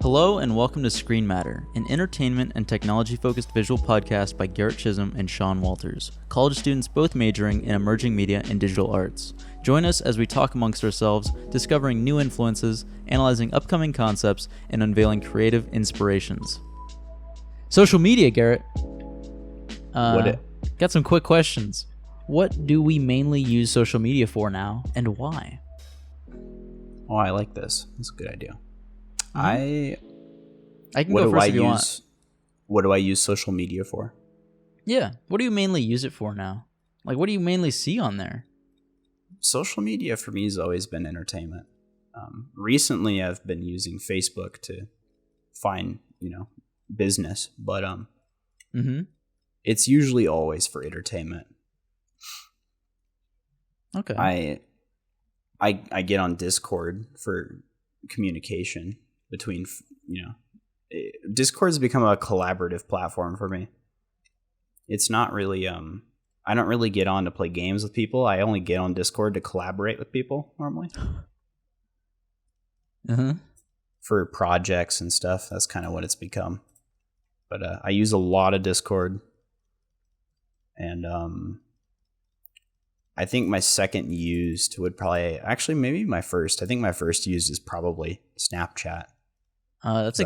Hello and welcome to Screen Matter, an entertainment and technology-focused visual podcast by Garrett Chisholm and Sean Walters, college students both majoring in emerging media and digital arts. Join us as we talk amongst ourselves, discovering new influences, analyzing upcoming concepts, and unveiling creative inspirations. Social media, Garrett. Got some quick questions. What do we mainly use social media for now, and why? Oh, I like this. That's a good idea. I can go first if you want. What do I use social media for? Yeah. What do you mainly use it for now? Like, what do you mainly see on there? Social media for me has always been entertainment. Recently, I've been using Facebook to find, business, but it's usually always for entertainment. Okay. I get on Discord for communication between, Discord's become a collaborative platform for me. It's not really, I don't really get on to play games with people. I only get on Discord to collaborate with people normally. For projects and stuff. That's kind of what it's become. But I use a lot of Discord. And I think my second used would probably, actually maybe my first. I think my first used is probably Snapchat. That's a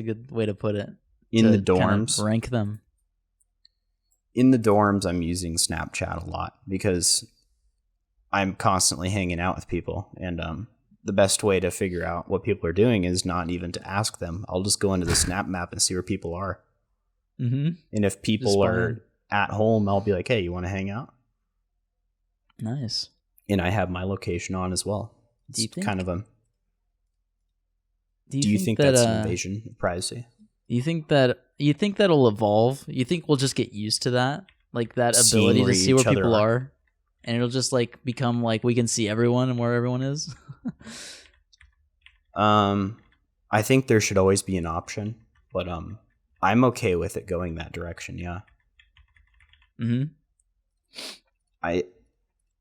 good way to put it. In the dorms, rank them. In the dorms, I'm using Snapchat a lot because I'm constantly hanging out with people, and the best way to figure out what people are doing is not even to ask them. I'll just go into the Snap Map and see where people are. And if people are at home, I'll be like, "Hey, you want to hang out?" Nice. And I have my location on as well. It's Do you think that's an invasion of privacy? You think that'll evolve? You think we'll just get used to that? Like that ability to see where people are? And it'll just like become like we can see everyone and where everyone is? I think there should always be an option, but I'm okay with it going that direction, yeah.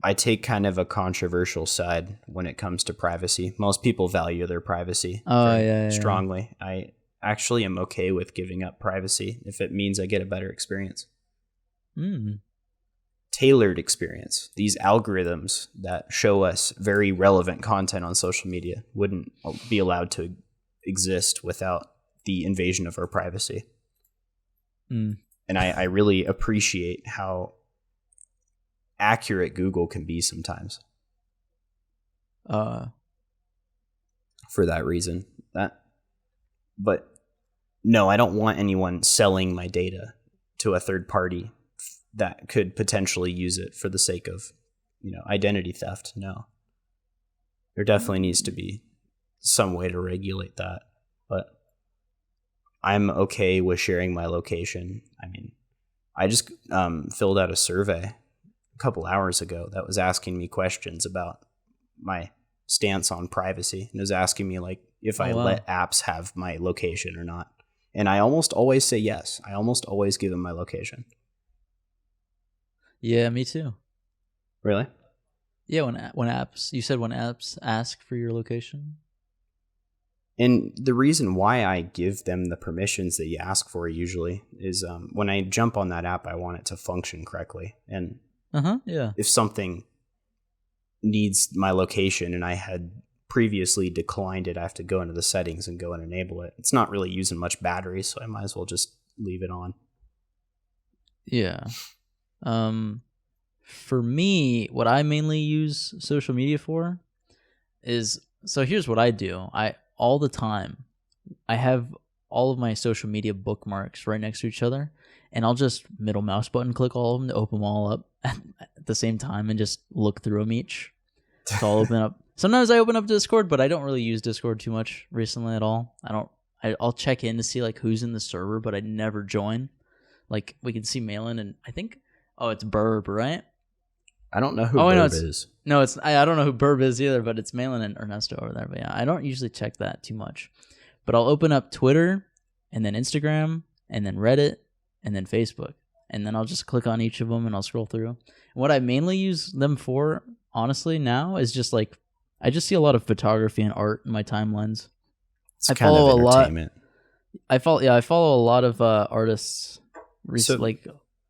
I take kind of a controversial side when it comes to privacy. Most people value their privacy strongly. I actually am okay with giving up privacy if it means I get a better experience. Tailored experience. These algorithms that show us very relevant content on social media wouldn't be allowed to exist without the invasion of our privacy. And I really appreciate how accurate Google can be sometimes. For that reason. But no, I don't want anyone selling my data to a third party that could potentially use it for the sake of, identity theft. No. There definitely needs to be some way to regulate that. But I'm okay with sharing my location. I mean, I just filled out a survey couple hours ago that was asking me questions about my stance on privacy, and it was asking me like if I let apps have my location or not, and I almost always say yes. I almost always give them my location. Yeah, me too. Really? Yeah, when apps ask for your location. And the reason why I give them the permissions that you ask for usually is when I jump on that app, I want it to function correctly. And if something needs my location and I had previously declined it, I have to go into the settings and go and enable it. It's not really using much battery, so I might as well just leave it on. Yeah. For me, what I mainly use social media for is, so here's what I do. All the time, I have all of my social media bookmarks right next to each other, and I'll just middle mouse button click all of them to open them all up at the same time and just look through them each. So I'll open up. Sometimes I open up Discord, but I don't really use Discord too much recently at all. I'll check in to see like who's in the server, but I never join. Like we can see Malin and I think, it's Burb, right? I don't know who Burb is. No, I don't know who Burb is either, but it's Malin and Ernesto over there. But yeah, I don't usually check that too much. But I'll open up Twitter and then Instagram and then Reddit and then Facebook. And then I'll just click on each of them and I'll scroll through. And what I mainly use them for, honestly, now is just like, I just see a lot of photography and art in my timelines. It's I kind follow of a lot. entertainment. I follow a lot of artists So recently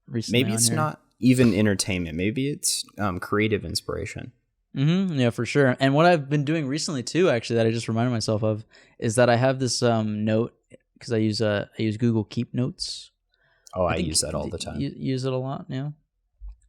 maybe on it's here. not even entertainment. Maybe it's creative inspiration. Yeah, for sure. And what I've been doing recently too, actually, that I just reminded myself of, is that I have this note because I use Google Keep Notes. Oh, I use that all the time. You use it a lot, yeah.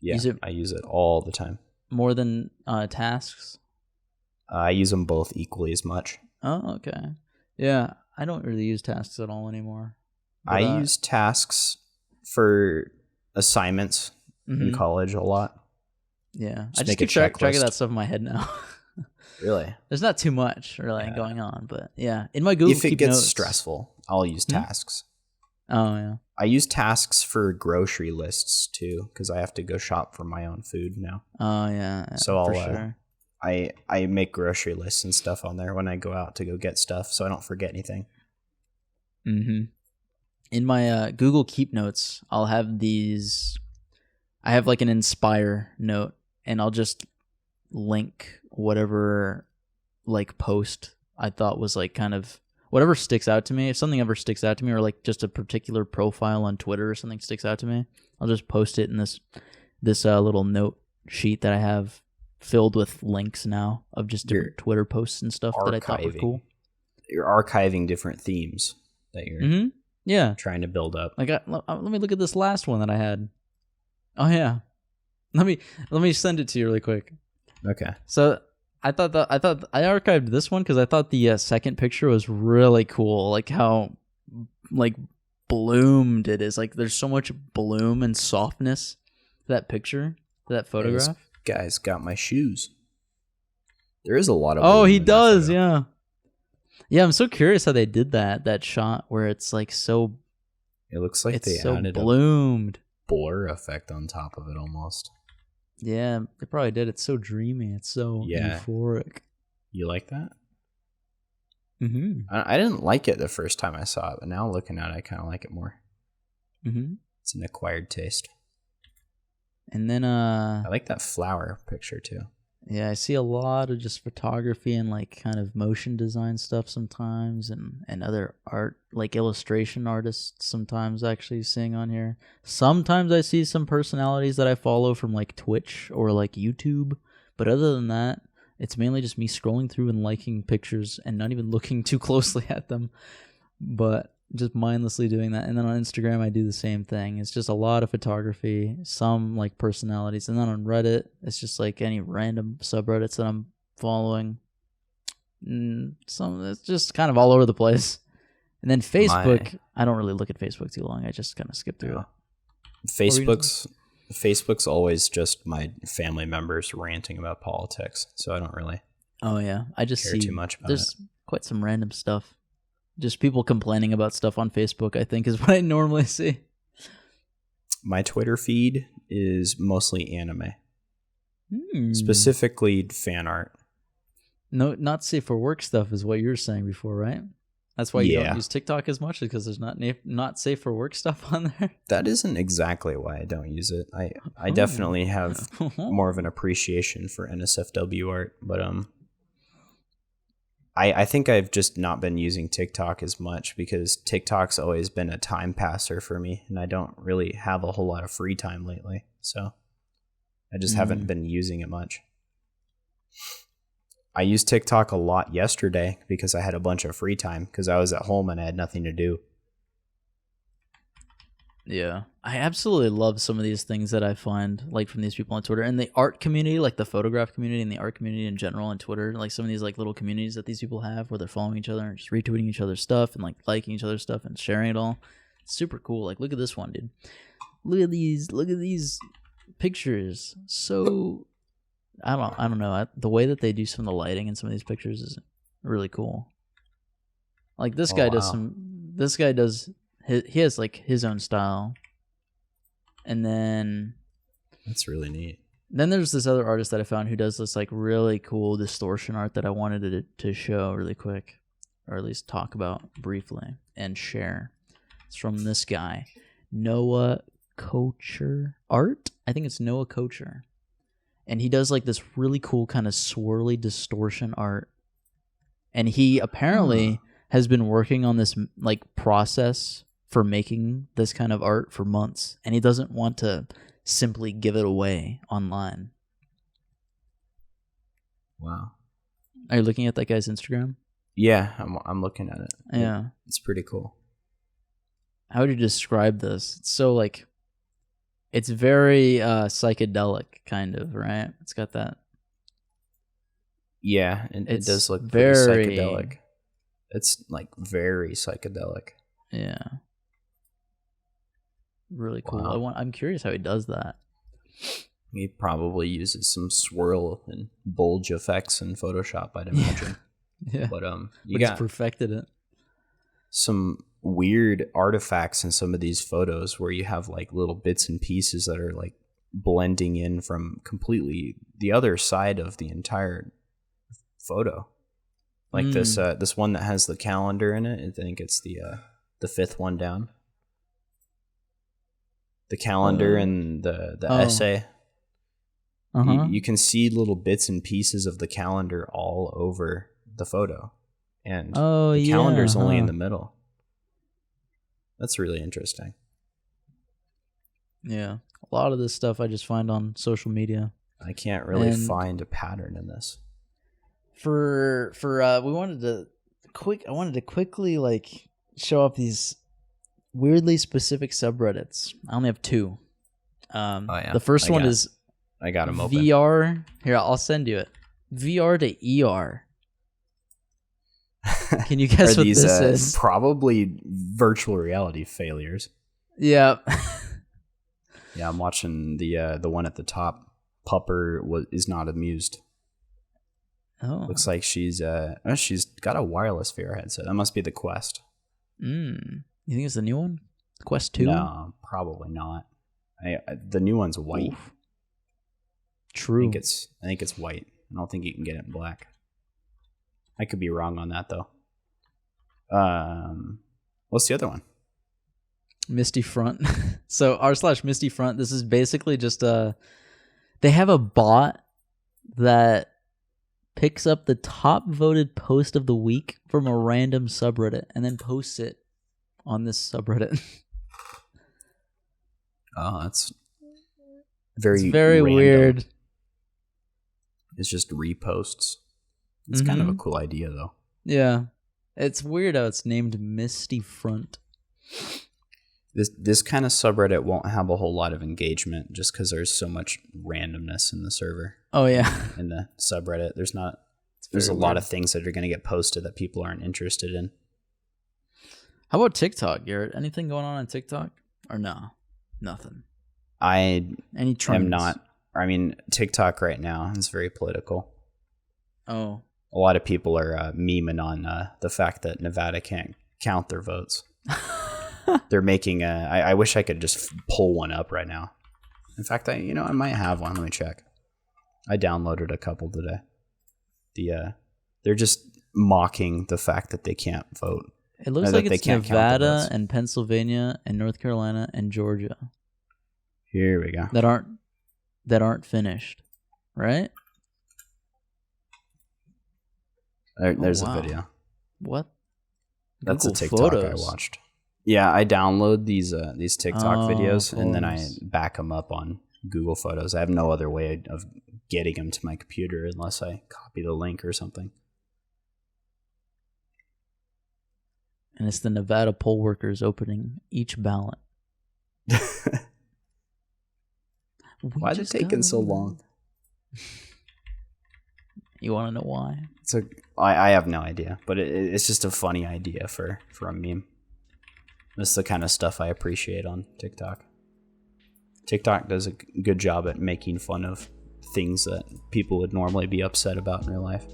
Yeah, I use it all the time. More than tasks. I use them both equally as much. Oh, okay. Yeah, I don't really use tasks at all anymore. But, I use tasks for assignments in college a lot. Yeah, I just keep track of that stuff in my head now. Really? There's not too much really going on, but yeah, in my Google If it Keep gets Notes, stressful, I'll use tasks. Oh yeah. I use tasks for grocery lists too, because I have to go shop for my own food now. Oh yeah. So I'll for sure. I make grocery lists and stuff on there when I go out to go get stuff, so I don't forget anything. In my Google Keep Notes, I'll have these. I have like an inspire note, and I'll just link whatever like post I thought was like kind of whatever sticks out to me. If something ever sticks out to me, or like just a particular profile on Twitter or something sticks out to me, I'll just post it in this little note sheet that I have filled with links now of just different Twitter posts and stuff that I thought were cool. You're archiving different themes that you're trying to build up. Like, let me look at this last one that I had. Oh yeah, let me send it to you really quick. Okay. So I thought I archived this one because I thought the second picture was really cool. Like how like bloomed it is. Like there's so much bloom and softness to that picture, to that photograph. This guy's got my shoes. There is a lot of. Oh, he does. Yeah. Yeah, I'm so curious how they did that shot where it's like so. It looks like they so added bloomed. Blur effect on top of it almost. Yeah, they probably did. It's so dreamy. It's so euphoric. You like that? I didn't like it the first time I saw it, but now looking at it, I kind of like it more. It's an acquired taste. And then I like that flower picture too. Yeah, I see a lot of just photography and like kind of motion design stuff sometimes, and other art, like illustration artists sometimes actually seeing on here. Sometimes I see some personalities that I follow from like Twitch or like YouTube, but other than that, it's mainly just me scrolling through and liking pictures and not even looking too closely at them, but just mindlessly doing that. And then on Instagram I do the same thing. It's just a lot of photography, some like personalities, and then on Reddit it's just like any random subreddits that I'm following. Some it's just kind of all over the place. And then Facebook, I don't really look at Facebook too long. I just kind of skip through it. Facebook's always just my family members ranting about politics, so I don't really I just care too much about there's quite some random stuff. Just people complaining about stuff on Facebook, I think, is what I normally see. My Twitter feed is mostly anime. Specifically fan art. No, not safe for work stuff is what you were saying before, right? That's why you don't use TikTok as much, because there's not safe for work stuff on there. That isn't exactly why I don't use it. I definitely have more of an appreciation for NSFW art, but I think I've just not been using TikTok as much because TikTok's always been a time passer for me, and I don't really have a whole lot of free time lately. So I just haven't been using it much. I used TikTok a lot yesterday because I had a bunch of free time because I was at home and I had nothing to do. Yeah, I absolutely love some of these things that I find, like from these people on Twitter and the art community, like the photograph community and the art community in general on Twitter. Like some of these like little communities that these people have where they're following each other and just retweeting each other's stuff and like liking each other's stuff and sharing it all. It's super cool. Like look at this one, dude. Look at these pictures. So I don't know. The way that they do some of the lighting in some of these pictures is really cool. Like this guy does This guy does. He has like his own style, and then that's really neat. Then there's this other artist that I found who does this like really cool distortion art that I wanted to show really quick, or at least talk about briefly and share. It's from this guy, Noah Kocher Art. I think it's Noah Kocher, and he does like this really cool kind of swirly distortion art, and he apparently has been working on this like process for making this kind of art for months, and he doesn't want to simply give it away online. Wow. Are you looking at that guy's Instagram? Yeah, I'm looking at it. Yeah. It's pretty cool. How would you describe this? It's so like, it's very psychedelic kind of, right? It's got that. Yeah, it It's does look very pretty psychedelic. It's like very psychedelic. Yeah. Really cool. Wow. I'm curious how he does that. He probably uses some swirl and bulge effects in Photoshop, I'd imagine. Yeah. But But you he's got perfected it. some weird artifacts in some of these photos where you have like little bits and pieces that are like blending in from completely the other side of the entire photo. Like this one that has the calendar in it. I think it's the fifth one down. The calendar and the essay. Uh-huh. You can see little bits and pieces of the calendar all over the photo. And the calendar's only in the middle. That's really interesting. Yeah. A lot of this stuff I just find on social media. I can't really And- find a pattern in this. For we wanted to I wanted to quickly like show off these weirdly specific subreddits. I only have two. yeah. The first one is I got them open. VR. Here, I'll send you it. VR to ER. Can you guess Are what these this is? probably virtual reality failures? Yeah. Yeah, I'm watching the one at the top. Pupper is not amused. Oh. Looks like she's got a wireless VR headset. That must be the Quest. You think it's the new one? Quest 2? No, probably not. The new one's white. Oof. True. I think it's white. I don't think you can get it in black. I could be wrong on that though. What's the other one? Misty Front. So r/Misty Front. This is basically just they have a bot that picks up the top voted post of the week from a random subreddit and then posts it on this subreddit. Oh, that's very random. Weird. It's just reposts. It's kind of a cool idea though. Yeah. It's weird how it's named Misty Front. This kind of subreddit won't have a whole lot of engagement just because there's so much randomness in the server. Oh yeah. In the subreddit, there's a lot of things that are going to get posted that people aren't interested in. How about TikTok, Garrett? Anything going on TikTok? Or no? Nothing. Any trends? am not. I mean, TikTok right now is very political. Oh. A lot of people are memeing on the fact that Nevada can't count their votes. They're making I wish I could just pull one up right now. In fact, I might have one. Let me check. I downloaded a couple today. They're just mocking the fact that they can't vote. It looks like it's Nevada and Pennsylvania and North Carolina and Georgia. Here we go. That aren't finished, right? There's wow. a video. What? That's Google a TikTok Photos. I watched. Yeah, I download these TikTok videos and then I photos. back them up on Google Photos. I have no other way of getting them to my computer unless I copy the link or something. And it's the Nevada poll workers opening each ballot. Why is it taking so long? You want to know why? I have no idea, but it's just a funny idea for a meme. This is the kind of stuff I appreciate on TikTok. TikTok does a good job at making fun of things that people would normally be upset about in real life.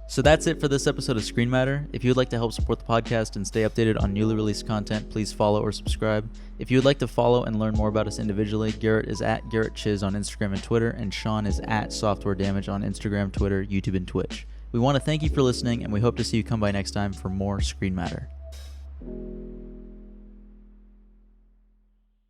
So that's it for this episode of Screen Matter. If you would like to help support the podcast and stay updated on newly released content, please follow or subscribe. If you would like to follow and learn more about us individually, Garrett is at Garrett Chiz on Instagram and Twitter, and Sean is at Software Damage on Instagram, Twitter, YouTube, and Twitch. We want to thank you for listening, and we hope to see you come by next time for more Screen Matter.